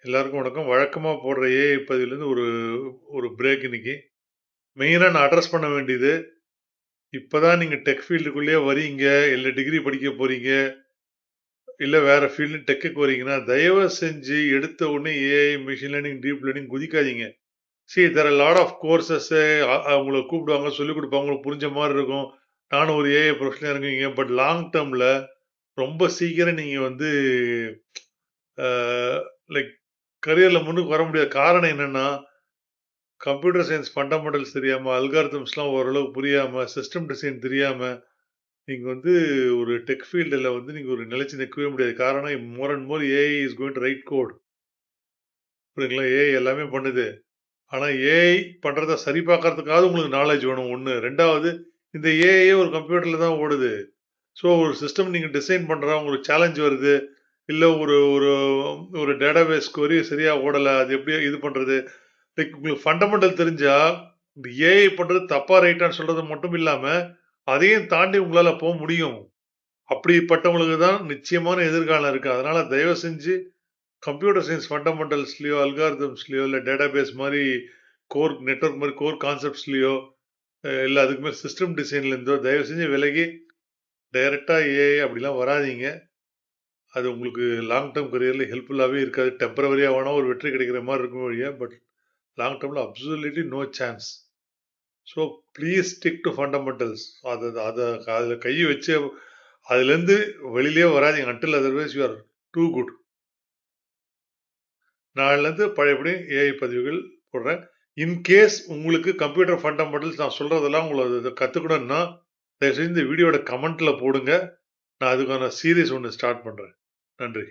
எல்லாருக்கும் வணக்கம். வழக்கமா போடுற ஏஐ பதிவுலேருந்து ஒரு ஒரு பிரேக் இன்னைக்கு. மெயினா நான் அட்ரஸ் பண்ண வேண்டியது, இப்பதான் நீங்க டெக் ஃபீல்டுக்குள்ளேயே வரீங்க, இல்ல டிகிரி படிக்க போறீங்க, இல்ல வேற ஃபீல்டு டெக்குக்கு வரீங்கன்னா, தயவு செஞ்சு எடுத்த உடனே AI, machine learning, deep learning குதிக்காதீங்க. There are lot of courses உங்கள கூப்பிடுவாங்க, சொல்லிக் குடுப்பாங்க. உங்களுக்கு புரிஞ்ச மாரி இருக்கும். நானும் ஒரு ஏஐ ப்ரொஃபஷனலா இருக்கீங்க. பட் லாங் டெர்ம்ல ரொம்ப சீக்கிரம் நீங்க வந்து அ லைக் கரியர்ல முன்னுக்கு வர முடியாது. காரணம் என்னன்னா, கம்ப்யூட்டர் சயன்ஸ் ஃபண்டமெண்டல்ஸ் தெரியாம, அல்காரிதம்ஸ்லாம் ஓரளவுக்கு புரியாம, சிஸ்டம் டிசைன் தெரியாம, நீங்க வந்து ஒரு டெக் ஃபீல்டுல வந்து நீங்க ஒரு நிலைச்சு நிக்கவே முடியாது. காரணம் more and more AI is going to write code. புரியுதுங்களா? ஏஐ எல்லாமே பண்ணுது. ஆனா ஏஐ பண்றத சரி பார்க்கறதுக்காவது உங்களுக்கு நாலேட்ஜ் வேணும் 1. 2வது இந்த ஏஐயே ஒரு கம்ப்யூட்டர்ல தான் ஓடுது. ஸோ ஒரு சிஸ்டம் நீங்க டிசைன் பண்றா உங்களுக்கு சேலஞ்ச் வருது. இல்ல ஒரு ஒரு ஒரு டேட்டாபேஸ் கொரி சரியா ஓடல. அது எப்படி இது பண்றது? லைக் உங்களுக்கு ஃபண்டமெண்டல் தெரிஞ்சா, இந்த ஏஐ பண்றது தப்பா, ரைட்டான்னு சொல்றது மட்டும் இல்லாம, அதையும் தாண்டி உங்களால முடியும். அப்படிப்பட்டவங்களுக்கு தான் நிச்சயமான எதிர்காலம் இருக்கு. அதனால தயவு செஞ்சு கம்ப்யூட்டர் சயன்ஸ் ஃபண்டமெண்டல்ஸ்லயோ, அல்காரிதம்ஸ்லயோ, இல்ல டேட்டாபேஸ் மாரி கோர் நெட்வொர்க் மாரி கோர் கான்செப்ட்ஸ்லயோ, இல்ல அதுக்கு மேல சிஸ்டம் டிசைன்ல இருந்தோ தயவு செஞ்சு விலகி, டைரக்ட்டா ஏஐ அப்படிலாம் வராதீங்க. அது உங்களுக்கு லாங் டெர்ம் கரியர்ல ஹெல்ப்ஃபுல்லாவே இருக்காது. டெம்பரவரியா வேணா ஒரு வெற்றி கிடைக்கிற மாரி இருக்குமே ஒழிய, பட் லாங் டெர்ம்ல absolutely no chance. So please stick to fundamentals. அத அத அதுல கை வச்சு அதுலேருந்து வெளியிலயே வராதீங்க. Until otherwise you are too good. நாளைலருந்து பழையபடி ஏஐ பதிவுகள் போடுறேன். இன் கேஸ் உங்களுக்கு கம்ப்யூட்டர் ஃபண்டமெண்டல்ஸ் நான் சொல்றதெல்லாம் உங்களுக்கு கத்துக்கணும்னா, தயவுசெஞ்சு இந்த வீடியோட கமெண்ட்ல போடுங்க. நான் அதுக்கான சீரிஸ் ஒண்ணு ஸ்டார்ட் பண்றேன். நன்றி.